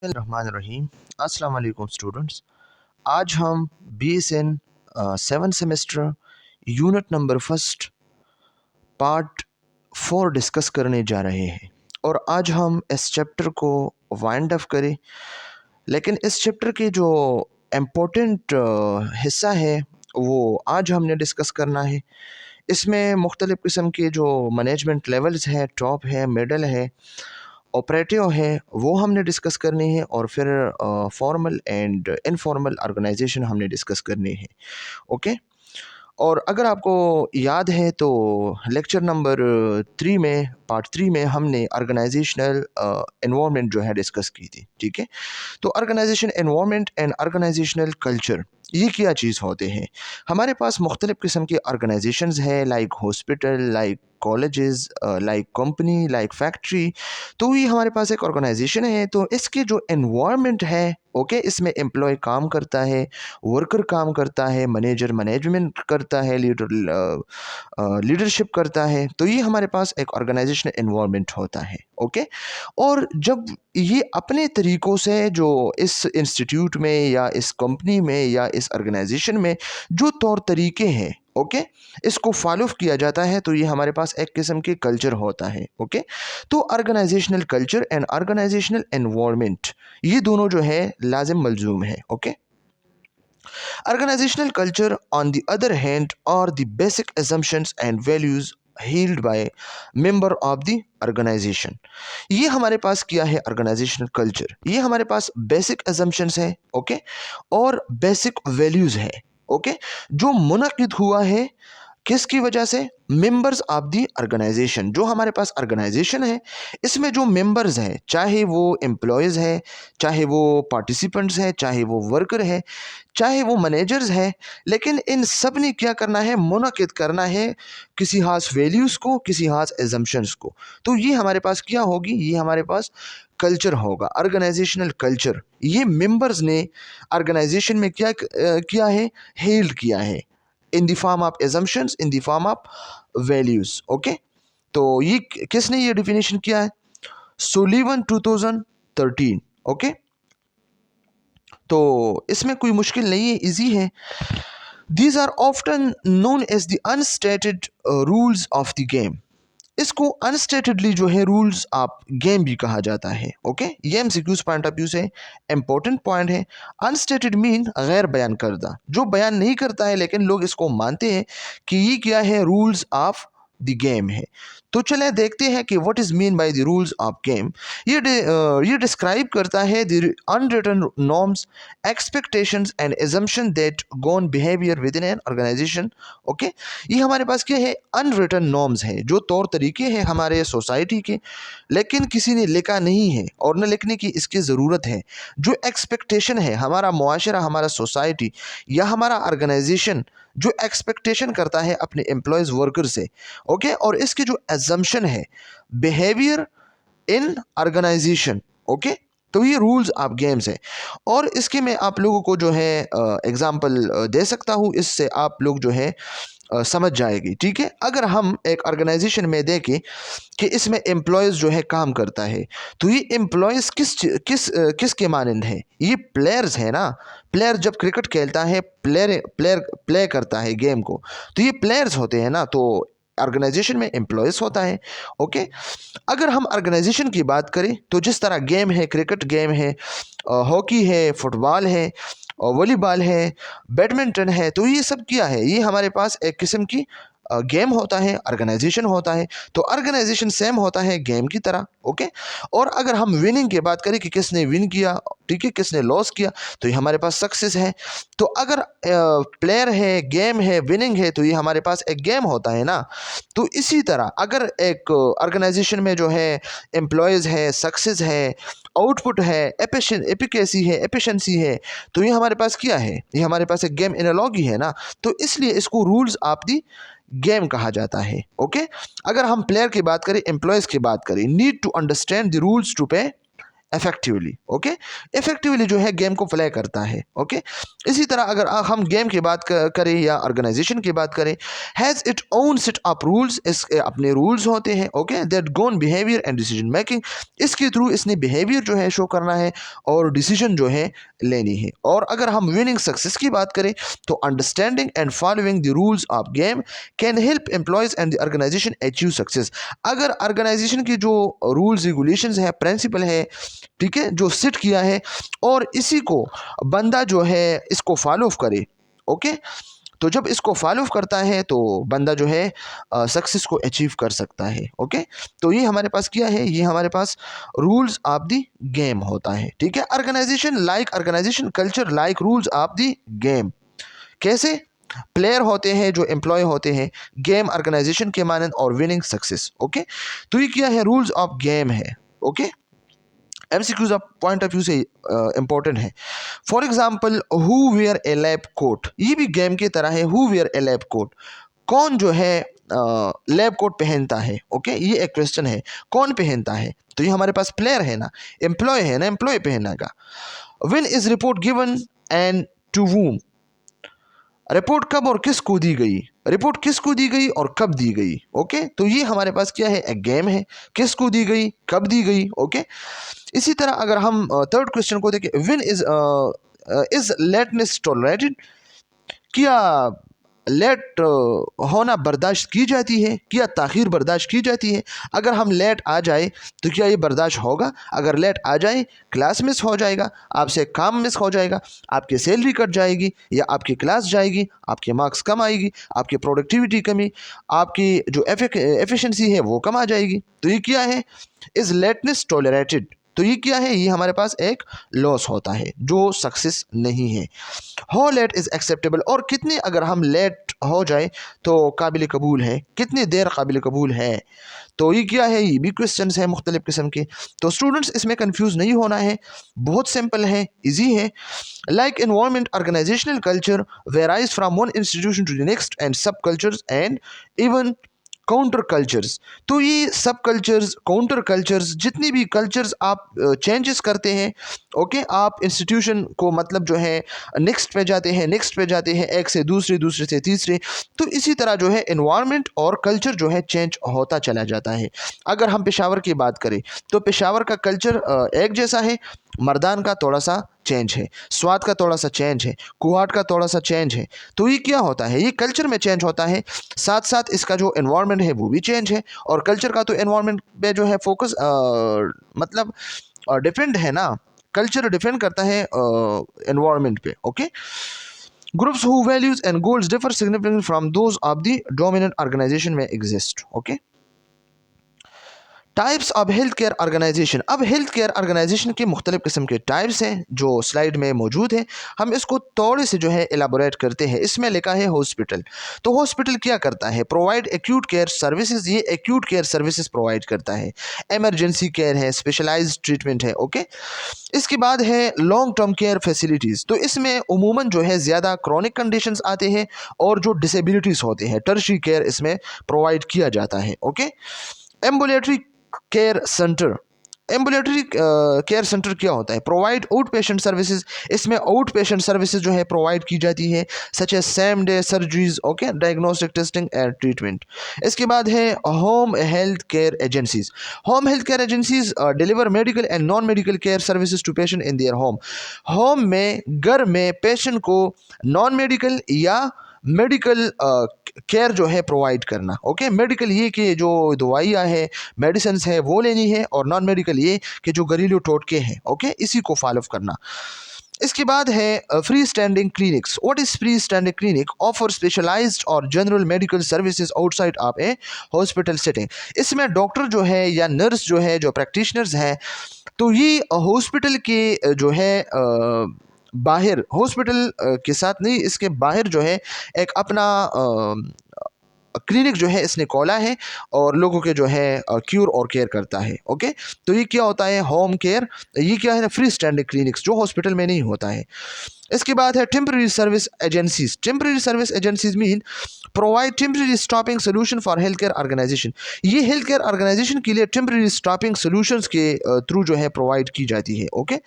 रहमान रहीम। अस्सलाम वालेकुम स्टूडेंट्स। आज हम BSN 7 semester unit number first part 4 discuss करने जा रहे हैं और आज हम इस चैप्टर को वाइंड अप करें। लेकिन इस चैप्टर के जो इम्पोर्टेंट हिस्सा है वो आज हमने डिस्कस करना है। इसमें मुख्तलिफ़ किस्म के जो मैनेजमेंट लेवल्स हैं, टॉप है, मिडल है, ऑपरेटिव है, वो हमने डिस्कस करनी है और फिर फॉर्मल एंड इनफॉर्मल ऑर्गेनाइजेशन हमने डिस्कस करनी है। ओके। और अगर आपको याद है तो लेक्चर नंबर 3 में पार्ट 3 में हमने ऑर्गेनाइजेशनल एनवायरनमेंट जो है डिस्कस की थी। ठीक है। तो organisation environment and organisational culture ये क्या चीज़ होते हैं। हमारे पास मुख्तलिफ़ किस्म के ऑर्गेनाइजेशंस हैं, like hospital, like colleges, like company, like factory. तो ये हमारे पास एक ऑर्गेनाइजेशन है। तो इसके जो एनवायरनमेंट है, ओके, इसमें एम्प्लॉय काम करता है, वर्कर काम करता है, मैनेजर मैनेजमेंट करता है, लीडरशिप करता है। तो ये हमारे पास एक ऑर्गेनाइजेशन एनवायरनमेंट होता है। ओके। और जब ये अपने तरीक़ों से जो इस इंस्टीट्यूट में या इस कंपनी में या इस ऑर्गेनाइजेशन में जो तौर तरीके हैं, ओके, इसको फॉलो किया जाता है, तो ये हमारे पास एक किस्म के कल्चर होता है। ओके। तो organizational culture and organizational environment ये दोनों जो है लाजिम मलजूम है। Okay. Organizational culture, on the other hand, are the basic assumptions and values held by member of the organization। ये हमारे पास क्या है ऑर्गेनाइजेशनल कल्चर, ये हमारे पास बेसिक assumptions है, ओके, और बेसिक वैल्यूज है, ओके, जो मुनक़िद हुआ है किसकी वजह से, मेंबर्स ऑफ दी ऑर्गेनाइजेशन। जो हमारे पास ऑर्गेनाइजेशन है इसमें जो मेंबर्स हैं, चाहे वो एम्प्लॉयज़ है, चाहे वो पार्टिसिपेंट्स हैं, चाहे वो वर्कर है, चाहे वो मैनेजर्स हैं, लेकिन इन सब ने क्या करना है, मुनक़िद करना है किसी ख़ास वैल्यूज़ को, किसी ख़ास एजम्पशंस को। तो ये हमारे पास क्या होगी, ये हमारे पास कल्चर होगा, ऑर्गेनाइजेशनल कल्चर। ये मेंबर्स ने ऑर्गेनाइजेशन में क्या किया है, हेल्ड किया है in the form of assumptions, in the form of values. Okay. तो ये किसने ये डिफिनेशन किया है, सुलिवन 2013। ओके। तो इसमें कोई मुश्किल नहीं है, इजी है। These are often known as the unstated rules of the game. इसको अनस्टेटेडली जो है रूल्स ऑफ गेम भी कहा जाता है। ओके। ये एमसीक्यूज पॉइंट ऑफ व्यू से इंपॉर्टेंट पॉइंट है। अनस्टेटेड मीन गैर बयान करदा, जो बयान नहीं करता है लेकिन लोग इसको मानते हैं कि ये क्या है, रूल्स ऑफ द गेम है। तो चले देखते हैं कि what is mean by the rules of game. ये डिस्क्राइब करता है the unwritten norms, expectations and assumption that govern behavior within an organization. Okay. ये हमारे पास क्या है, अनरिटन नॉर्म्स है, जो तौर तरीके हैं हमारे सोसाइटी के, लेकिन किसी ने लिखा नहीं है और न लिखने की इसकी ज़रूरत है। जो एक्सपेक्टेशन है, हमारा मुआशरा, हमारा सोसाइटी या हमारा ऑर्गेनाइजेशन जो एक्सपेक्टेशन करता है अपने एम्प्लॉयज़ वर्कर से, ओके, और इसकी जो एजम्पशन है बिहेवियर इन ऑर्गेनाइजेशन, ओके, तो ये रूल्स ऑफ गेम्स है। और इसके मैं आप लोगों को जो है एग्जांपल दे सकता हूँ, इससे आप लोग जो है समझ जाएगी। ठीक है। अगर हम एक ऑर्गेनाइजेशन में देखें कि इसमें एम्प्लॉयज़ जो है काम करता है, तो ये एम्प्लॉयज़ किस के मानंद है, ये प्लेयर्स है ना। प्लेयर जब क्रिकेट खेलता है, प्लेयर प्लेयर प्ले करता है गेम को, तो ये प्लेयर्स होते हैं ना। तो ऑर्गेनाइजेशन में एम्प्लॉयज़ होता है। ओके। अगर हम ऑर्गेनाइजेशन की बात करें तो जिस तरह गेम है, क्रिकेट गेम है, हॉकी है, फुटबॉल है, और वॉलीबॉल है, बैडमिंटन है, तो ये सब क्या है, ये हमारे पास एक किस्म की गेम होता है, ऑर्गेनाइजेशन होता है। तो ऑर्गेनाइजेशन सेम होता है गेम की तरह। ओके। और अगर हम विनिंग की बात करें कि किसने विन किया, ठीक है, किसने लॉस किया, तो ये हमारे पास सक्सेस है। तो अगर प्लेयर है, गेम है, विनिंग है, तो ये हमारे पास एक गेम होता है ना। तो इसी तरह अगर एक ऑर्गेनाइजेशन में जो है एम्प्लॉयज़ है, सक्सेस है, आउटपुट है, एफिकेसी है, एफिशिएंसी है, तो ये हमारे पास क्या है, ये हमारे पास एक गेम एनालॉगी है ना। तो इसलिए इसको रूल्स ऑफ दी गेम कहा जाता है। ओके। अगर हम प्लेयर की बात करें, एम्प्लॉयज़ की बात करें, need to understand the rules to pay effectively. Okay, effectively जो है गेम को प्ले करता है। ओके, इसी तरह अगर हम गेम की बात करें या ऑर्गेनाइजेशन की बात करें, has its own set of rules, इसके अपने रूल्स होते हैं। Okay, that govern behavior and decision making, इसके थ्रू इसने बिहेवियर जो है शो करना है और डिसीजन जो है लेनी है। और अगर हम विनिंग सक्सेस की बात करें तो understanding and following the rules of game can help employees and the organization achieve success. अगर ऑर्गेनाइजेशन की जो रूल्स रेगुलेशंस है, प्रिंसिपल है, ठीक है, जो सेट किया है और इसी को बंदा जो है इसको फॉलो करे, ओके, तो जब इसको फॉलो करता है तो बंदा जो है सक्सेस को अचीव कर सकता है। ओके, तो ये हमारे पास क्या है, ये हमारे पास रूल्स ऑफ द गेम होता है। ठीक है, organization culture like rules of the game. कैसे? प्लेयर होते हैं जो एम्प्लॉय होते हैं, गेम ऑर्गेनाइजेशन के मानंद और विनिंग सक्सेस। ओके, तो ये क्या है, रूल्स ऑफ गेम है। Okay, MCQs of point of view से इंपॉर्टेंट है। For example, who wear a lab coat, ये भी गेम की तरह है। Who wear a lab coat, कौन जो है लैब कोट पहनता है। ओके, ये एक क्वेश्चन है, कौन पहनता है, तो ये हमारे पास प्लेयर है ना, एम्प्लॉय है ना, एम्प्लॉय पहनेगा। When is report given and to whom, रिपोर्ट कब और किसको दी गई, रिपोर्ट किसको दी गई और कब दी गई। ओके, तो ये हमारे पास क्या है, एक गेम है, किसको दी गई, कब दी गई। ओके, इसी तरह अगर हम थर्ड क्वेश्चन को देखें, व्हेन इज लेटनेस टॉलरेटेड, क्या लेट होना बर्दाश्त की जाती है, क्या ताखीर बर्दाश्त की जाती है। अगर हम लेट आ जाए तो क्या ये बर्दाश्त होगा? अगर लेट आ जाए, क्लास मिस हो जाएगा, आपसे काम मिस हो जाएगा, आपकी सैलरी कट जाएगी या आपकी क्लास जाएगी, आपके मार्क्स कम आएगी, आपकी प्रोडक्टिविटी कमी, आपकी जो एफिशिएंसी है वो कम आ जाएगी। तो ये क्या है, इज लेटनेस टॉलरेटेड, तो ये क्या है, ये हमारे पास एक लॉस होता है जो सक्सेस नहीं है। हाउ लेट इज़ एक्सेप्टेबल, और कितनी अगर हम लेट हो जाए तो काबिल कबूल है, कितनी देर काबिल कबूल है। तो ये क्या है, ये भी क्वेश्चंस हैं मुख्तलिफ किस्म के। तो स्टूडेंट्स इसमें कंफ्यूज नहीं होना है, बहुत सिंपल है, इजी है। Like environment, organisational culture varies from one institution to the next and sub cultures and even counter cultures. तो ये सब कल्चर्स, काउंटर कल्चर्स, जितनी भी कल्चर्स आप चेंजेस करते हैं, ओके, आप इंस्टीट्यूशन को मतलब जो है नेक्स्ट पे जाते हैं, नेक्स्ट पे जाते हैं, एक से दूसरे, दूसरे से तीसरे, तो इसी तरह जो है इन्वायरमेंट और कल्चर जो है चेंज होता चला जाता है। अगर हम पेशावर की बात करें तो पेशावर का कल्चर एक जैसा है, मर्दान का थोड़ा सा चेंज है, स्वाद का थोड़ा सा चेंज है, कुहाट का थोड़ा सा चेंज है। तो ये क्या होता है, ये कल्चर में चेंज होता है, साथ साथ इसका जो एनवायरनमेंट है वो भी चेंज है। और कल्चर का तो एनवायरनमेंट पे जो है फोकस मतलब डिपेंड है ना, कल्चर डिपेंड करता है एनवायरनमेंट पे। Okay, groups who values and goals differ significantly from those of the dominant organisation में exist. Okay, types of health care organisation. अब हेल्थ केयर ऑर्गेनाइजेशन के मुख्तलिफ किस्म के टाइप्स हैं जो स्लाइड में मौजूद हैं, हम इसको थोड़े से जो है एलाबोरेट करते हैं। इसमें लिखा है हॉस्पिटल, तो हॉस्पिटल क्या करता है, प्रोवाइड एक्यूट केयर सर्विसेज, ये एक्यूट केयर सर्विसेज प्रोवाइड करता है, एमरजेंसी केयर है, स्पेशलाइज्ड ट्रीटमेंट है। ओके, इसके बाद है लॉन्ग टर्म केयर फैसिलिटीज़, तो इसमें उमूमन जो है ज़्यादा क्रॉनिक कंडीशंस आते हैं और जो डिसेबिलिटीज़ होते हैं, टर्शरी केयर इसमें प्रोवाइड किया जाता है। Okay, ambulatory care center, ambulatory care center क्या होता है, प्रोवाइड आउट पेशेंट सर्विसेज, इसमें आउट पेशेंट सर्विसेज जो है प्रोवाइड की जाती है, such as same day surgeries, okay, diagnostic testing and treatment. इसके बाद है home health care agencies, home health care agencies deliver medical and non medical care services to patient in their home, home में, घर में पेशेंट को non medical या medical care जो है प्रोवाइड करना। ओके, मेडिकल ये कि जो दवाइयाँ है, मेडिसिन है वो लेनी है, और नॉन मेडिकल ये कि जो घरेलू टोटके हैं, ओके, इसी को फॉलो करना। इसके बाद है free standing clinics. What is free standing clinic, offer specialised और general medical services outside of a hospital setting. इसमें डॉक्टर जो है या नर्स जो है, जो प्रैक्टिशनर्स हैं, तो ये हॉस्पिटल के जो है बाहर, हॉस्पिटल के साथ नहीं, इसके बाहर जो है एक अपना क्लिनिक जो है इसने खोला है और लोगों के जो है क्यूर और केयर करता है। ओके, तो ये क्या होता है, होम केयर। ये क्या है ना, फ्री स्टैंडिंग क्लिनिक्स जो हॉस्पिटल में नहीं होता है। इसके बाद है temporary service agencies. Temporary service agencies mean provide temporary staffing solution for health care organization. ये हेल्थ केयर ऑर्गेनाइजेशन के लिए टेम्पररी स्टॉपिंग सोल्यूशंस के थ्रू जो है प्रोवाइड की जाती है। ओके,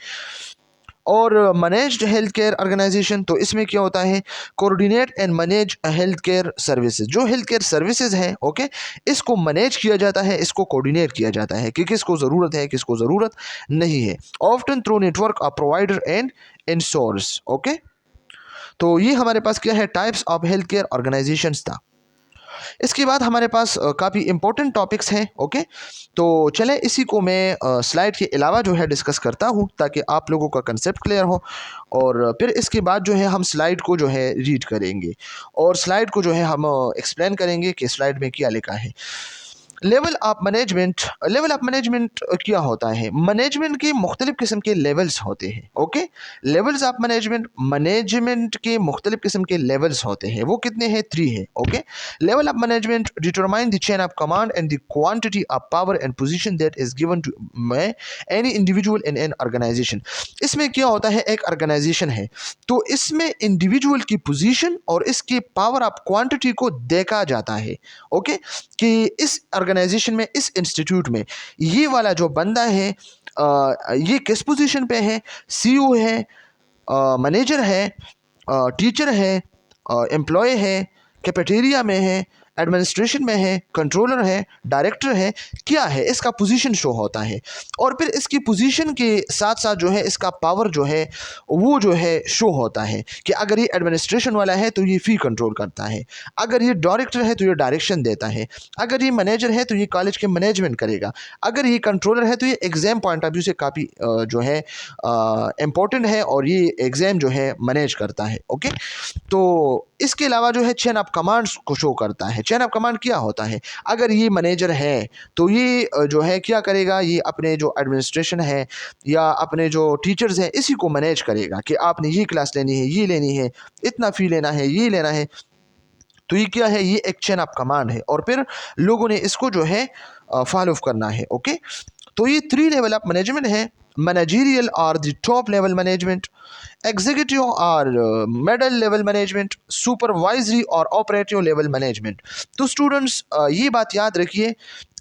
और मैनेज्ड हेल्थ केयर ऑर्गेनाइजेशन, तो इसमें क्या होता है, coordinate and manage health care services. जो हेल्थ केयर सर्विसेज हैं, ओके, इसको मैनेज किया जाता है, इसको कोऑर्डिनेट किया जाता है कि किसको ज़रूरत है, किसको ज़रूरत नहीं है, often through network of provider and insurers. Okay, तो ये हमारे पास क्या है, types of health care organizations था। इसके बाद हमारे पास काफ़ी इंपॉर्टेंट टॉपिक्स हैं। ओके, तो चले इसी को मैं स्लाइड के अलावा जो है डिस्कस करता हूँ ताकि आप लोगों का कंसेप्ट क्लियर हो, और फिर इसके बाद जो है हम स्लाइड को जो है रीड करेंगे और स्लाइड को जो है हम एक्सप्लेन करेंगे कि स्लाइड में क्या लिखा है। Level of management. Level of management क्या होता है, मैनेजमेंट के मुख्तलिफ किस्म के लेवल्स होते हैं। Okay, levels of management, management के मुख्तलिफ किस्म के लेवल्स होते हैं। वो कितने हैं, 3 हैं। Okay, level of management determine the chain of command and the quantity of power and position that is given to any individual in an organization. इसमें क्या होता है, एक ऑर्गेनाइजेशन है तो इसमें इंडिविजुअल की पोजीशन और इसकी पावर ऑफ क्वांटिटी को देखा जाता है। ओके, कि इस ऑर्गेनाइजेशन में, इस इंस्टीट्यूट में ये वाला जो बंदा है ये किस पोजीशन पे है, सीईओ है, मैनेजर है, टीचर है, एम्प्लॉय है, कैफेटेरिया में है, एडमिनिस्ट्रेशन में है, कंट्रोलर है, डायरेक्टर है, क्या है, इसका पोजीशन शो होता है। और फिर इसकी पोजीशन के साथ साथ जो है इसका पावर जो है वो जो है शो होता है कि अगर ये एडमिनिस्ट्रेशन वाला है तो ये फी कंट्रोल करता है, अगर ये डायरेक्टर है तो ये डायरेक्शन देता है, अगर ये मैनेजर है तो ये कॉलेज के मैनेजमेंट करेगा, अगर ये कंट्रोलर है तो ये एग्ज़ाम पॉइंट ऑफ व्यू से काफ़ी जो है इम्पोर्टेंट है और ये एग्ज़ाम जो है मैनेज करता है। ओके, तो इसके अलावा जो है चेन ऑफ कमांड्स को शो करता है। चेन ऑफ कमांड क्या होता है, अगर ये मैनेजर है तो ये जो है क्या करेगा, ये अपने जो एडमिनिस्ट्रेशन है या अपने जो टीचर्स हैं इसी को मैनेज करेगा कि आपने ये क्लास लेनी है, ये लेनी है, इतना फ़ी लेना है, ये लेना है। तो ये क्या है, ये एक चेन ऑफ कमांड है और फिर लोगों ने इसको जो है फॉलो करना है। ओके, तो ये 3 लेवल ऑफ मैनेजमेंट है। मैनेजरियल और the top level management, executive और मिडिल लेवल मैनेजमेंट, सुपरवाइजरी और ऑपरेटिव लेवल मैनेजमेंट। तो स्टूडेंट्स ये बात याद रखिए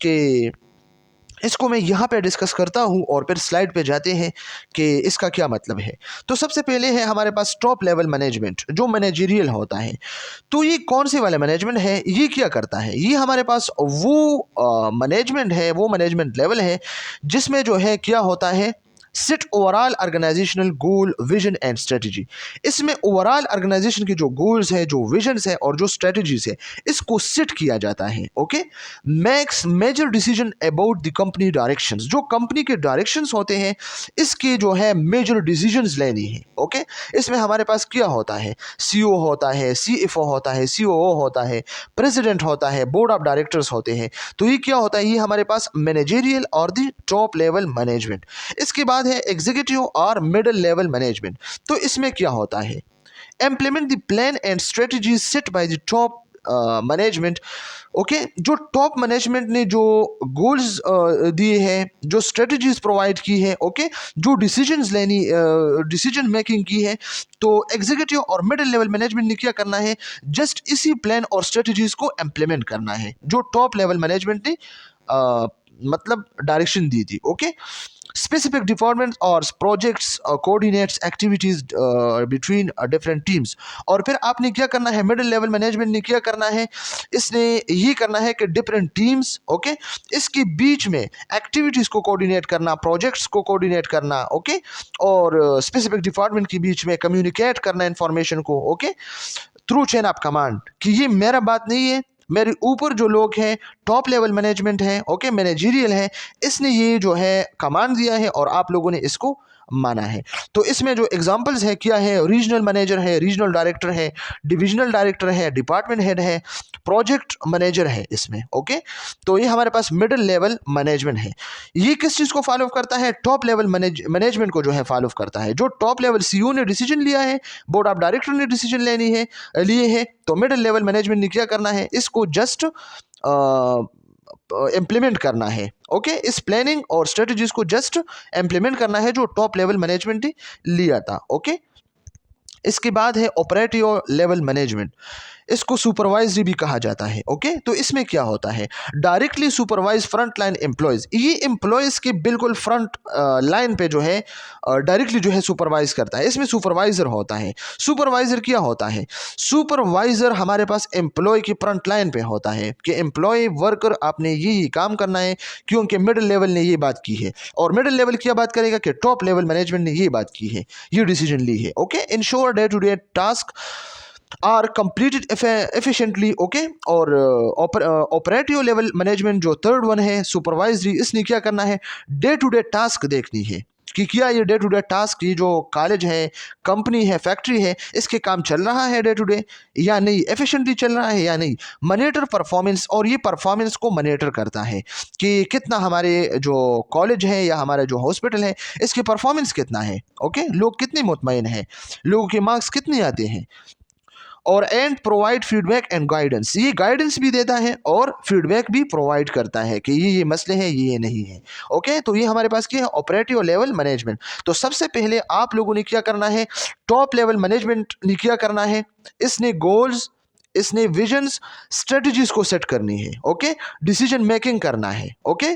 कि इसको मैं यहाँ पे डिस्कस करता हूँ और फिर स्लाइड पे जाते हैं कि इसका क्या मतलब है। तो सबसे पहले है हमारे पास टॉप लेवल मैनेजमेंट जो मैनेजरियल होता है। तो ये कौन से वाला मैनेजमेंट है, ये क्या करता है, ये हमारे पास वो मैनेजमेंट है, वो मैनेजमेंट लेवल है जिसमें जो है क्या होता है, set overall organizational goal, vision and strategy. इसमें ओवरऑल ऑर्गेनाइजेशन के जो गोल्स है, जो विजन्स है और जो स्ट्रेटजीज है इसको सेट किया जाता है। Okay, makes major decision about the company directions. जो कंपनी के डायरेक्शंस होते हैं इसके जो है मेजर डिसीजंस लेनी है। ओके, इसमें हमारे पास क्या होता है, सीईओ होता है, सीएफओ होता है, सीओओ होता है, प्रेसिडेंट होता है, बोर्ड ऑफ डायरेक्टर्स होते हैं। तो ये क्या होता है, ये हमारे पास मैनेजरियल और द टॉप लेवल मैनेजमेंट। इसके बाद है एग्जीक्यूटिव और मिडिल लेवल मैनेजमेंट। तो इसमें क्या होता है, implement the plan and strategies set by the top management. Okay, जो टॉप मैनेजमेंट ने जो गोल्स दिए हैं, जो स्ट्रेटजीज प्रोवाइड की है, ओके, जो डिसीजन मेकिंग की है, तो एग्जीक्यूटिव और मिडिल लेवल मैनेजमेंट ने क्या करना है, जस्ट इसी प्लान और स्ट्रेटजीज को इम्प्लीमेंट करना है जो टॉप लेवल मैनेजमेंट ने मतलब डायरेक्शन दी थी। Okay, specific departments or projects coordinates activities between different teams। और फिर आपने क्या करना है, मिडिल लेवल मैनेजमेंट ने क्या करना है, इसने ये करना है कि डिफरेंट टीम्स, ओके, इसके बीच में एक्टिविटीज़ को कोऑर्डिनेट करना, प्रोजेक्ट्स को कोऑर्डिनेट करना, ओके, और स्पेसिफिक डिपार्टमेंट के बीच में कम्युनिकेट करना इंफॉर्मेशन को, okay, through chain of command. कि ये मेरा बात नहीं है, मेरे ऊपर जो लोग हैं टॉप लेवल मैनेजमेंट है, ओके, मैनेजरियल है, इसने ये जो है कमांड दिया है और आप लोगों ने इसको माना है। तो इसमें जो एग्जांपल्स है क्या है, रीजनल मैनेजर है, रीजनल डायरेक्टर है, डिविजनल डायरेक्टर है, डिपार्टमेंट हेड है, प्रोजेक्ट मैनेजर है इसमें। ओके, तो ये हमारे पास मिडिल लेवल मैनेजमेंट है। ये किस चीज़ को फॉलो करता है? टॉप लेवल मैनेजमेंट को जो है फॉलो करता है। जो टॉप लेवल सीईओ ने डिसीजन लिया है, बोर्ड ऑफ डायरेक्टर ने डिसीजन लिए है, तो मिडिल लेवल मैनेजमेंट ने क्या करना है? इसको जस्ट इम्प्लीमेंट करना है। ओके, इस प्लानिंग और स्ट्रेटजीज को जस्ट इम्प्लीमेंट करना है जो टॉप लेवल मैनेजमेंट ने लिया था। ओके, इसके बाद है ऑपरेटिव लेवल मैनेजमेंट, इसको सुपरवाइजरी भी कहा जाता है। ओके, तो इसमें क्या होता है? Directly supervise front line employees, ये एम्प्लॉयज के बिल्कुल फ्रंट लाइन पे जो है डायरेक्टली जो है सुपरवाइज करता है। इसमें सुपरवाइजर होता है। सुपरवाइजर क्या होता है? सुपरवाइजर हमारे पास एम्प्लॉय की फ्रंट लाइन पे होता है कि एम्प्लॉय वर्कर आपने ये काम करना है, क्योंकि मिडिल लेवल ने ये बात की है, और मिडिल लेवल क्या बात करेगा कि टॉप लेवल मैनेजमेंट ने ये बात की है, ये डिसीजन ली है। Okay, ensure day to day task are completed efficiently. Okay, और ऑपरेटिव लेवल मैनेजमेंट जो थर्ड वन है सुपरवाइजरी, इसने क्या करना है? डे टू डे टास्क देखनी है कि क्या ये डे टू डे टास्क, ये जो कॉलेज है, कंपनी है, फैक्ट्री है, इसके काम चल रहा है डे टू डे या नहीं, एफिशिएंटली चल रहा है या नहीं। मॉनिटर परफॉर्मेंस, और ये परफॉर्मेंस को मॉनिटर करता है कि कितना हमारे जो कॉलेज है या हमारा जो हॉस्पिटल है, इसके परफॉर्मेंस कितना है। ओके, लोग कितने मुतमईन हैं, लोगों के मार्क्स कितने आते हैं, और and provide feedback and guidance, ये गाइडेंस भी देता है और फीडबैक भी प्रोवाइड करता है कि ये मसले हैं, ये नहीं है। ओके, तो ये हमारे पास क्या है? Operative level management. तो सबसे पहले आप लोगों ने क्या करना है? टॉप लेवल मैनेजमेंट ने क्या करना है? इसने गोल्स, इसने विजन्स, स्ट्रेटजीज को सेट करनी है। ओके, डिसीजन मेकिंग करना है। ओके,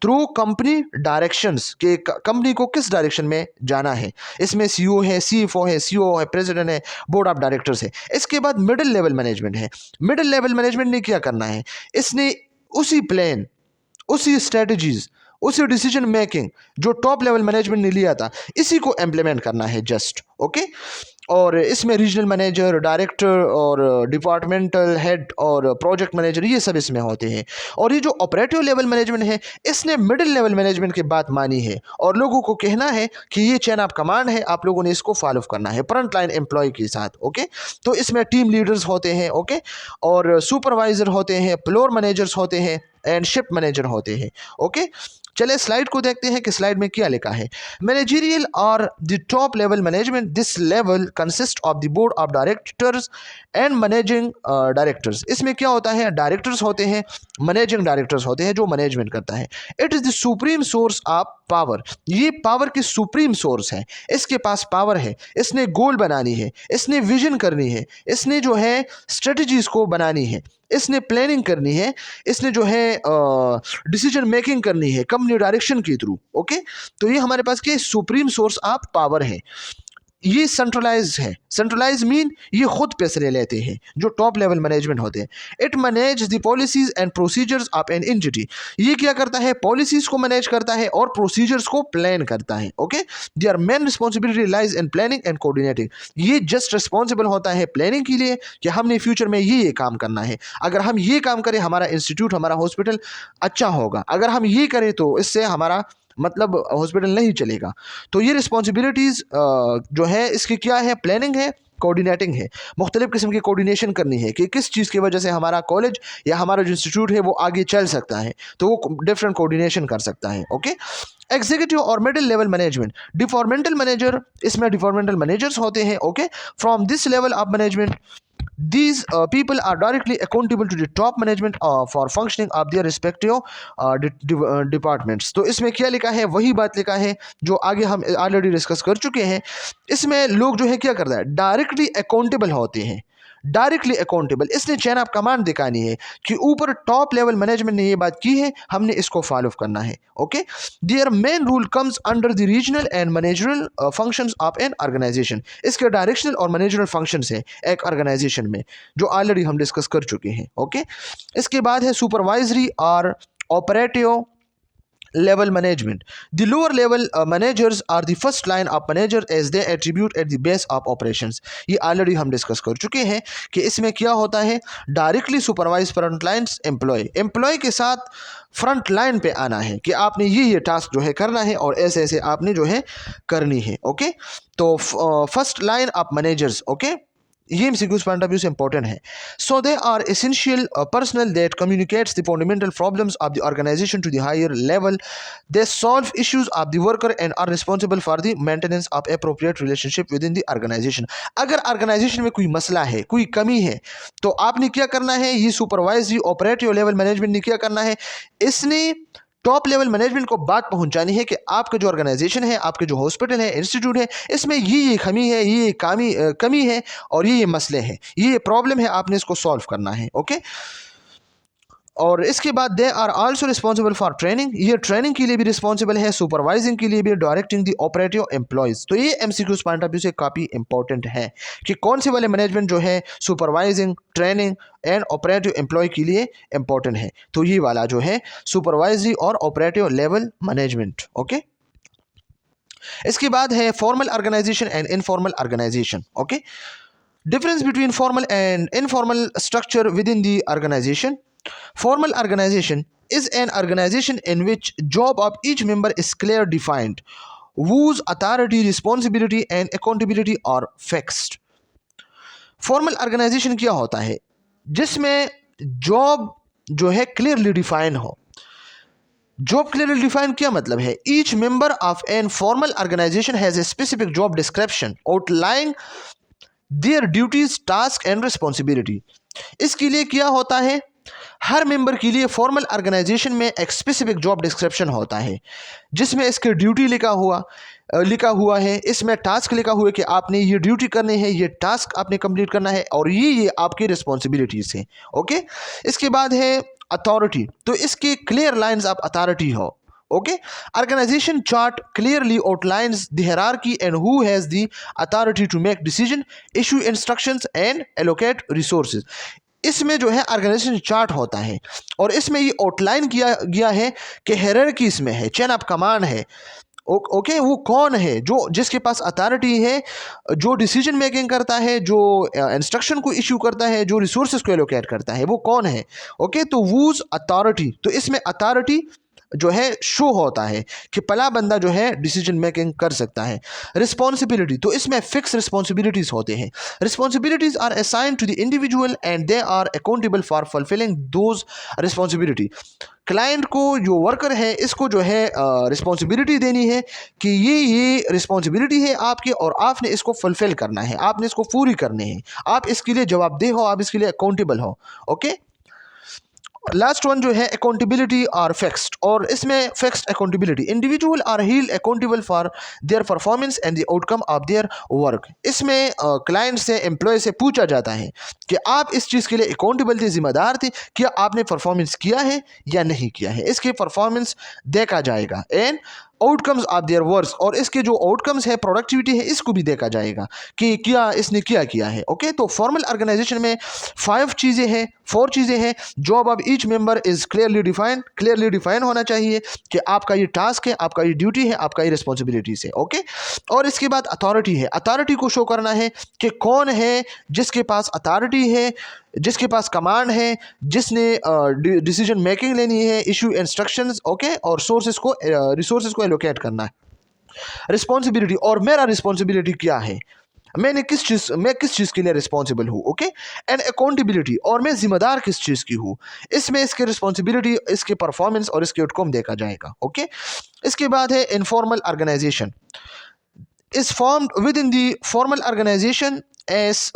थ्रू कंपनी डायरेक्शंस के कंपनी को किस डायरेक्शन में जाना है। इसमें सीईओ है, सीएफओ है, सीओ है, प्रेसिडेंट है, बोर्ड ऑफ डायरेक्टर्स है। इसके बाद मिडिल लेवल मैनेजमेंट है। मिडिल लेवल मैनेजमेंट ने क्या करना है? इसने उसी प्लान, उसी स्ट्रेटजीज, उसी डिसीजन मेकिंग जो टॉप लेवल मैनेजमेंट ने लिया था, इसी को इम्प्लीमेंट करना है जस्ट। ओके, और इसमें रीजनल मैनेजर, डायरेक्टर और डिपार्टमेंटल हेड और प्रोजेक्ट मैनेजर, ये सब इसमें होते हैं। और ये जो ऑपरेटिव लेवल मैनेजमेंट है, इसने मिडिल लेवल मैनेजमेंट की बात मानी है और लोगों को कहना है कि ये चेन ऑफ कमांड है, आप लोगों ने इसको फॉलो करना है फ्रंट लाइन एम्प्लॉय के साथ। ओके, तो इसमें टीम लीडर्स होते हैं। ओके, और सुपरवाइजर होते हैं, फ्लोर मैनेजर्स होते हैं, एंड शिफ्ट मैनेजर होते हैं। ओके, चले स्लाइड को देखते हैं कि स्लाइड में क्या लिखा है। मैनेजरियल और the top level management, this level consist of the board of directors and managing directors. इसमें क्या होता है? डायरेक्टर्स होते हैं, मैनेजिंग डायरेक्टर्स होते हैं जो मैनेजमेंट करता है। It is the supreme source of power, ये पावर की सुप्रीम सोर्स है, इसके पास पावर है, इसने गोल बनानी है, इसने विजन करनी है, इसने जो है स्ट्रेटजीज को बनानी है, इसने प्लानिंग करनी है, इसने जो है डिसीजन मेकिंग करनी है कंपनी डायरेक्शन के थ्रू। ओके, तो ये हमारे पास क्या सुप्रीम सोर्स ऑफ पावर है। ये सेंट्रलाइज है। सेंट्रलाइज मीन ये खुद पैसे लेते हैं जो टॉप लेवल मैनेजमेंट होते हैं। It manage the policies and procedures of an entity, ये क्या करता है? पॉलिसीज को मैनेज करता है और प्रोसीजर्स को प्लान करता है। Okay, their main responsibility lies in planning and coordinating, ये जस्ट रिस्पॉन्सिबल होता है प्लानिंग के लिए कि हमने फ्यूचर में ये काम करना है, अगर हम ये काम करें हमारा इंस्टीट्यूट, हमारा हॉस्पिटल अच्छा होगा, अगर हम ये करें तो इससे हमारा मतलब हॉस्पिटल नहीं चलेगा। तो ये रिस्पॉन्सिबिलिटीज़ जो है इसकी क्या है? प्लानिंग है, कोऑर्डिनेटिंग है, मुख्तलिफ किस्म की कोऑर्डिनेशन करनी है कि किस चीज़ की वजह से हमारा कॉलेज या हमारा जो इंस्टीट्यूट है वो आगे चल सकता है, तो वो डिफरेंट कोऑर्डिनेशन कर सकता है। ओके, एग्जीक्यूटिव और middle level management, departmental manager, इसमें डिपार्टमेंटल मैनेजर्स होते हैं। Okay, from this level of management these people are directly accountable to the top management for functioning of their respective departments। तो इसमें क्या लिखा है? वही बात लिखा है जो आगे हम ऑलरेडी डिस्कस कर चुके हैं। इसमें लोग जो है क्या करता है? डायरेक्टली अकाउंटेबल होते हैं, डायरेक्टली अकाउंटेबल। इसने चेन ऑफ कमांड दिखानी है कि ऊपर टॉप लेवल मैनेजमेंट ने ये बात की है, हमने इसको फॉलो करना है। Okay, their main rule comes under the regional and managerial functions of an organization, इसके डायरेक्शनल और मैनेजरल फंक्शंस है एक ऑर्गेनाइजेशन में जो ऑलरेडी हम डिस्कस कर चुके हैं। ओके, इसके बाद है सुपरवाइजरी और operative level management. The lower level managers are the first line of manager as they attribute at the base of operations। ये ऑलरेडी हम डिस्कस कर चुके हैं कि इसमें क्या होता है? Directly supervise front lines employee के साथ फ्रंट लाइन पे आना है कि आपने ये टास्क जो है करना है और ऐसे ऐसे आपने जो है करनी है। ओके, तो first line of managers. Okay, ये एमसीक्यूज पॉइंट ऑफ व्यू से इंपॉर्टेंट है. So they are essential personnel that communicates the fundamental problems of the organisation to the higher level. They solve issues of the worker and are responsible for the maintenance of appropriate relationship within the organisation. अगर organisation में कोई मसला है, कोई कमी है, तो आपने क्या करना है, ये सुपरवाइजरी ऑपरेटिव लेवल मैनेजमेंट ने क्या करना है, इसने टॉप लेवल मैनेजमेंट को बात पहुंचानी है कि आपका जो ऑर्गेनाइजेशन है, आपके जो हॉस्पिटल है, इंस्टीट्यूट है, इसमें ये कमी है, ये कमी है और ये मसले हैं, ये प्रॉब्लम है, आपने इसको सॉल्व करना है. ओके. और इसके बाद they are also responsible for training. ये ट्रेनिंग के लिए भी रिस्पॉन्सिबल है, सुपरवाइजिंग के लिए भी, डायरेक्टिंग दी ऑपरेटिव एम्प्लॉयज. तो ये एमसीक्यूज पॉइंट ऑफ व्यू से काफ़ी इंपॉर्टेंट है कि कौन से वाले मैनेजमेंट जो है supervising, training and operative employee के लिए इंपॉर्टेंट है. तो ये वाला जो है सुपरवाइजरी और ऑपरेटिव लेवल मैनेजमेंट. ओके. इसके बाद है formal organization and informal organization. Okay. Difference between formal and informal structure within the organization. Formal organization is an organization in which job of each member is clear defined, whose authority, responsibility and accountability are fixed. Formal organization क्या होता है, जिसमें job जो है clearly define हो. Job clearly define क्या मतलब है, each member of an formal organization has a specific job description outline their duties, task and responsibility. इसके लिए क्या होता है, हर मेंबर के लिए फॉर्मल ऑर्गेनाइजेशन में एक स्पेसिफिक जॉब डिस्क्रिप्शन होता है, जिसमें इसके ड्यूटी लिखा हुआ है, इसमें टास्क लिखा हुआ है कि आपने ये ड्यूटी करनी है, ये टास्क आपने कंप्लीट करना है और ये आपकी रिस्पॉन्सिबिलिटीज है. ओके. इसके बाद है अथॉरिटी. तो इसके क्लियर लाइंस ऑफ अथॉरिटी हो. Okay. Organization chart clearly outlines the hierarchy and who has the authority to make decision, issue instructions and allocate resources. इसमें जो है ऑर्गेनाइजेशन चार्ट होता है और इसमें ये आउटलाइन किया गया है कि हायरार्की इसमें है, चेन ऑफ कमांड है. ओके. वो कौन है जो जिसके पास अथॉरिटी है, जो डिसीजन मेकिंग करता है, जो इंस्ट्रक्शन को इशू करता है, जो रिसोर्सेज को एलोकेट करता है, वो कौन है. ओके. तो वूज अथॉरिटी, तो इसमें अथॉरिटी जो है शो होता है कि पला बंदा जो है डिसीजन मेकिंग कर सकता है. रिस्पॉन्सिबिलिटी, तो इसमें फिक्स रिस्पॉन्सिबिलिटीज होते हैं. Responsibilities are assigned to the individual and they are accountable for fulfilling those responsibility. Client को, जो वर्कर है, इसको जो है रिस्पॉन्सिबिलिटी देनी है कि ये रिस्पॉन्सिबिलिटी है आपकी और आपने इसको फुलफिल करना है, आपने इसको पूरी करनी है, आप इसके लिए जवाबदेह हो, आप इसके लिए अकाउंटेबल हो. ओके. लास्ट वन जो है अकाउंटेबिलिटी और फिक्स्ड, और इसमें fixed accountability, individual are held accountable for their performance and the outcome of their work. इसमें क्लाइंट से, एम्प्लॉय से पूछा जाता है कि आप इस चीज़ के लिए अकाउंटेबल थे, जिम्मेदार थे, क्या आपने परफॉर्मेंस किया है या नहीं किया है. इसके परफॉर्मेंस देखा जाएगा and outcomes of their works, और इसके जो आउटकम्स है, प्रोडक्टिविटी है, इसको भी देखा जाएगा कि क्या इसने किया है. ओके. तो फॉर्मल ऑर्गेनाइजेशन में 4 चीज़ें हैं. Job of each member is clearly define होना चाहिए कि आपका ये टास्क है, आपका ये ड्यूटी है, आपका ये रिस्पॉन्सिबिलिटीज है. ओके. और इसके बाद अथॉरिटी है. अथॉरिटी को शो करना है कि कौन है जिसके पास अथॉरिटी है, जिसके पास कमांड है, जिसने डिसीजन मेकिंग लेनी है, इशू इंस्ट्रक्शंस. ओके. और रिसोर्सेज को एलोकेट करना है. रिस्पॉन्सिबिलिटी, और मेरा रिस्पॉन्सिबिलिटी क्या है, मैं किस चीज़ के लिए रिस्पॉन्सिबल हूँ. ओके. एंड अकाउंटेबिलिटी, और मैं जिम्मेदार किस चीज़ की हूँ. इसमें इसके रिस्पॉन्सिबिलिटी, इसके परफॉर्मेंस और इसके आउटकम देखा जाएगा. ओके. इसके बाद है informal organization is formed within the formal organization as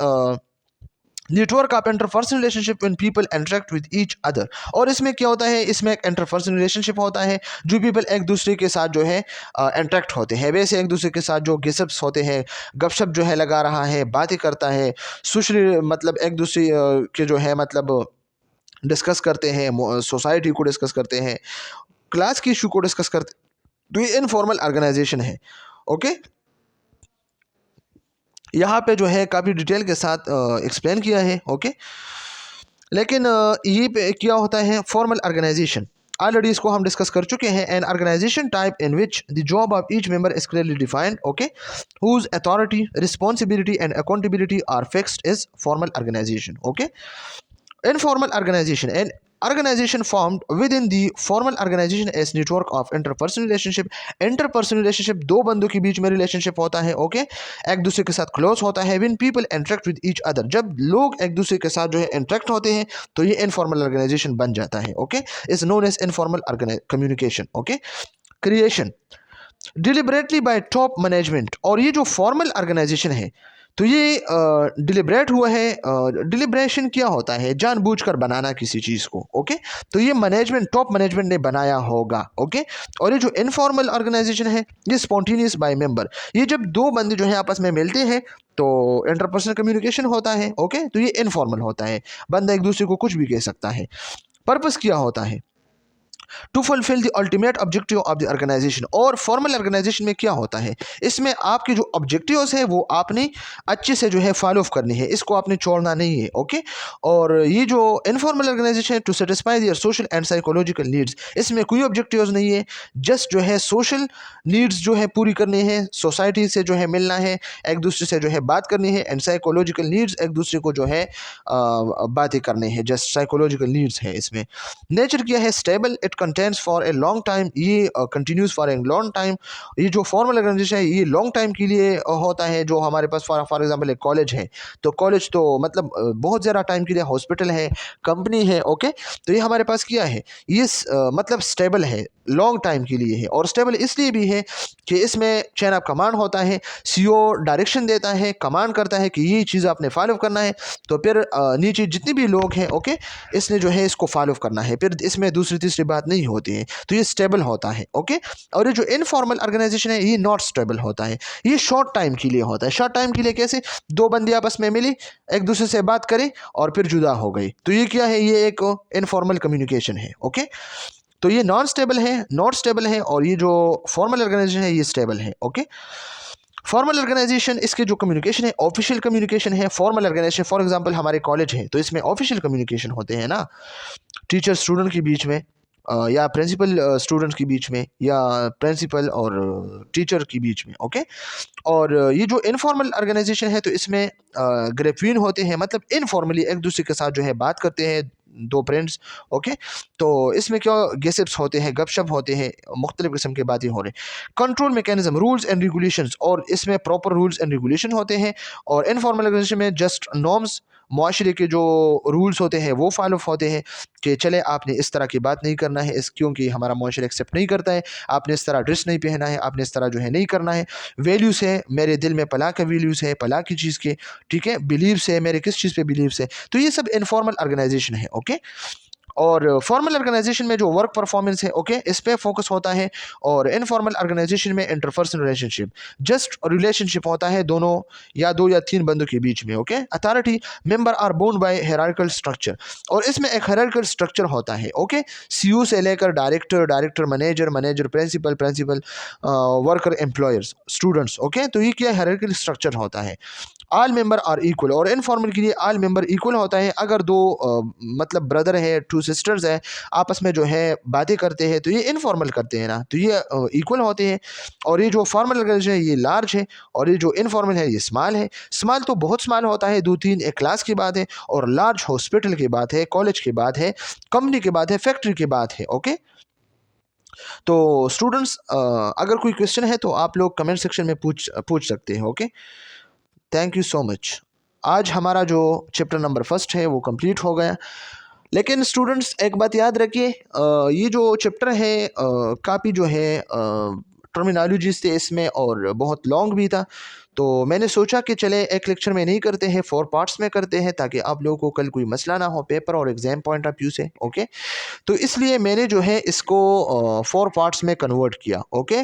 network of interpersonal relationship when people interact with each other. और इसमें क्या होता है, इसमें एक इंटरपर्सनल रिलेशनशिप होता है, जो पीपल एक दूसरे के साथ जो है इंटरेक्ट होते हैं, वैसे एक दूसरे के साथ जो गिसप्स होते हैं, गपशप जो है लगा रहा है, बातें करता है, सोशल मतलब एक दूसरे के जो है मतलब डिस्कस करते हैं, सोसाइटी को डिस्कस करते हैं, क्लास के इशू को डिस्कस करते. तो ये इनफॉर्मल ऑर्गेनाइजेशन है. ओके. यहाँ पे जो है काफ़ी डिटेल के साथ एक्सप्लेन किया है. ओके. लेकिन ये पे क्या होता है फॉर्मल ऑर्गेनाइजेशन, ऑलरेडी इसको हम डिस्कस कर चुके हैं. An organization type in which the job of each member is clearly defined. Okay. Whose authority, responsibility and accountability are fixed is formal organization. Okay. Informal organization, and organization formed within the formal organization as network of interpersonal relationship. Interpersonal relationship दो बंदों के बीच में relationship होता है, okay, एक दूसरे के साथ क्लोज होता है। When people interact with each other, जब लोग एक दूसरे के साथ जो है इंटरेक्ट होते हैं तो ये इनफॉर्मल ऑर्गेनाइजेशन बन जाता है, okay, is known as informal communication, okay. Creation deliberately by top management, और ये जो फॉर्मल ऑर्गेनाइजेशन है तो ये डिलिबरेट हुआ है। डिलिब्रेशन क्या होता है? जानबूझकर बनाना किसी चीज़ को, ओके, तो ये मैनेजमेंट, टॉप मैनेजमेंट ने बनाया होगा, ओके। और ये जो इनफॉर्मल ऑर्गेनाइजेशन है ये स्पॉन्टेनियस बाय मेंबर, ये जब दो बंदे जो है आपस में मिलते हैं तो इंटरपर्सनल कम्युनिकेशन होता है, ओके, तो ये इनफॉर्मल होता है, बंदा एक दूसरे को कुछ भी कह सकता है। पर्पस क्या होता है? To fulfil the ultimate objective of the organization. और फॉर्मल ऑर्गेनाइजेशन में क्या होता है, इसमें आपके जो ऑब्जेक्टिव्स है वो आपने अच्छे से जो है फॉलो करनी है, इसको आपने छोड़ना नहीं है, ओके। और ये जो इनफॉर्मल ऑर्गेनाइजेशन है to satisfy their social and psychological needs, इसमें कोई ऑब्जेक्टिव्स नहीं है, जस्ट जो है सोशल नीड्स जो है पूरी करनी है, सोसाइटी से जो है मिलना है, एक दूसरे से जो है बात करनी है, एंड साइकोलॉजिकल नीड्स एक दूसरे को जो है बातें करनी है, जस्ट साइकोलॉजिकल नीड्स है इसमें। नेचर क्या है? Stable, it contents for a long time, ये continues for a long time. ये जो फॉर्मल ऑर्गेनाइजेशन है ये लॉन्ग टाइम के लिए होता है। जो हमारे पास फॉर एग्जांपल एक कॉलेज है, तो कॉलेज तो मतलब बहुत ज़्यादा टाइम के लिए, हॉस्पिटल है, कंपनी है, ओके, तो ये हमारे पास क्या है, ये मतलब स्टेबल है, लॉन्ग टाइम के लिए है। और स्टेबल इसलिए भी है कि इसमें चेन ऑफ कमांड होता है, सीईओ डायरेक्शन देता है, कमांड करता है कि ये चीज़ आपने फॉलो करना है, तो फिर नीचे जितने भी लोग हैं, ओके, इसने जो है इसको फॉलो करना है, फिर इसमें दूसरी तीसरी बात नहीं होती है, तो ये स्टेबल होता है, ओके। और ये जो इनफॉर्मल ऑर्गेनाइजेशन है ये नॉट स्टेबल होता है, ये शॉर्ट टाइम के लिए होता है। शॉर्ट टाइम के लिए कैसे? दो बंदे आपस में मिली, एक दूसरे से बात करें और फिर जुदा हो गई, तो ये क्या है? ये एक इनफॉर्मल कम्युनिकेशन है, ओके। तो ये नॉन स्टेबल है, नॉट स्टेबल है, और ये जो फॉर्मल ऑर्गेनाइजेशन है ये स्टेबल है, ओके। फॉर्मल ऑर्गेनाइजेशन, इसके जो कम्युनिकेशन है ऑफिशियल कम्युनिकेशन है। फॉर्मल ऑर्गेनाइजेशन फॉर एग्जांपल हमारे कॉलेज है तो इसमें ऑफिशियल कम्युनिकेशन होते हैं ना, टीचर स्टूडेंट के बीच में, या प्रिंसिपल स्टूडेंट्स के बीच में, या प्रिंसिपल और टीचर के बीच में, ओके। और ये जो इनफॉर्मल ऑर्गेनाइजेशन है तो इसमें ग्रेफिन होते हैं, मतलब इनफॉर्मली एक दूसरे के साथ जो है बात करते हैं दो फ्रेंड्स, ओके। तो इसमें क्या गेसिप्स होते हैं, गपशप होते हैं, मुख्तलिफ किस्म की बातें हो रही। Control mechanism, rules and regulations, और इसमें प्रॉपर रूल्स एंड रेगुलेशन होते हैं। और इनफॉर्मल ऑर्गेनाइजेशन में जस्ट नॉर्म्स, माशरे के जो रूल्स होते हैं वो फॉलो होते हैं कि चले आपने इस तरह की बात नहीं करना है, इस क्योंकि हमारा माशरा एक्सेप्ट नहीं करता है, आपने इस तरह ड्रेस नहीं पहना है, आपने इस तरह जो है नहीं करना है। वैल्यूज़ है, मेरे दिल में पला का वैल्यूज़ है, पला की चीज़ के, ठीक है। बिलीव्स है, मेरे किस चीज़ पे बिलीव्स है, तो ये सब इनफॉर्मल ऑर्गेनाइजेशन है, ओके। और फॉर्मल ऑर्गेनाइजेशन में जो वर्क परफॉर्मेंस है, ओके, इस पे फोकस होता है। और इनफॉर्मल ऑर्गेनाइजेशन में इंटरपर्सनल रिलेशनशिप, जस्ट रिलेशनशिप होता है दोनों या दो या तीन बंदों के बीच में, okay. Authority, member are bound by hierarchical structure, और इसमें एक हायरार्किकल स्ट्रक्चर होता है, ओके। सीईओ से लेकर director, director manager, manager principal, principal worker, employers, students, okay. तो ये क्या हायरार्किकल स्ट्रक्चर होता है। ऑल मेंबर आर इक्वल, और इनफॉर्मल के लिए ऑल मेंबर इक्वल होता है। अगर दो मतलब ब्रदर है, टू सिस्टर्स है, आपस में जो है बातें करते हैं तो ये इनफॉर्मल करते हैं ना, तो ये इक्वल होते हैं। और ये जो फॉर्मल ऑर्गेनाइजेशन है ये लार्ज है, और ये जो इनफॉर्मल है ये स्मॉल है। स्मॉल तो बहुत स्मॉल होता है, दो तीन एक क्लास की बात है, और लार्ज हॉस्पिटल की बात है, कॉलेज की बात है, कंपनी की बात है, फैक्ट्री की बात है, ओके। तो स्टूडेंट्स, अगर कोई क्वेश्चन है तो आप लोग कमेंट सेक्शन में पूछ सकते हैं, okay. Thank you so much. आज हमारा जो चैप्टर नंबर फर्स्ट है वो कंप्लीट हो गया। लेकिन स्टूडेंट्स एक बात याद रखिए, ये जो चैप्टर है काफ़ी जो है टर्मिनोलॉजीज थे इसमें, और बहुत लॉन्ग भी था, तो मैंने सोचा कि चले एक लेक्चर में नहीं करते हैं, 4 पार्ट्स में करते हैं, ताकि आप लोगों को कल कोई मसला ना हो पेपर और एग्ज़ाम पॉइंट ऑफ व्यू से, ओके। तो इसलिए मैंने जो है इसको 4 पार्ट्स में कन्वर्ट किया, ओके।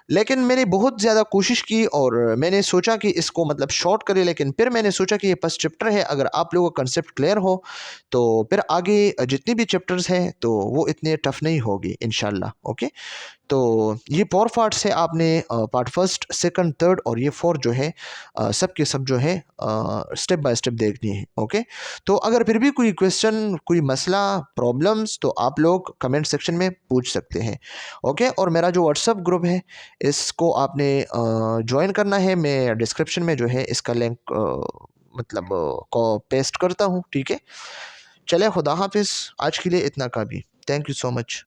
लेकिन मैंने बहुत ज़्यादा कोशिश की और मैंने सोचा कि इसको मतलब शॉर्ट करें, लेकिन फिर मैंने सोचा कि ये फर्स्ट चैप्टर है, अगर आप लोगों का कंसेप्ट क्लियर हो तो फिर आगे जितने भी चैप्टर्स हैं तो वो इतने टफ नहीं होगी इंशाल्लाह, ओके। तो ये 4 पार्ट्स है, आपने पार्ट फर्स्ट, सेकंड, थर्ड और ये 4 जो है सब के सब जो है स्टेप बाय स्टेप देखनी है, ओके। तो अगर फिर भी कोई क्वेश्चन, कोई मसला, प्रॉब्लम्स, तो आप लोग कमेंट सेक्शन में पूछ सकते हैं, ओके। और मेरा जो व्हाट्सअप ग्रुप है इसको आपने ज्वाइन करना है, मैं डिस्क्रिप्शन में जो है इसका लिंक मतलब को पेस्ट करता हूँ, ठीक है। चले खुदा हाफिज़, आज के लिए इतना काफ़ी। Thank you so much.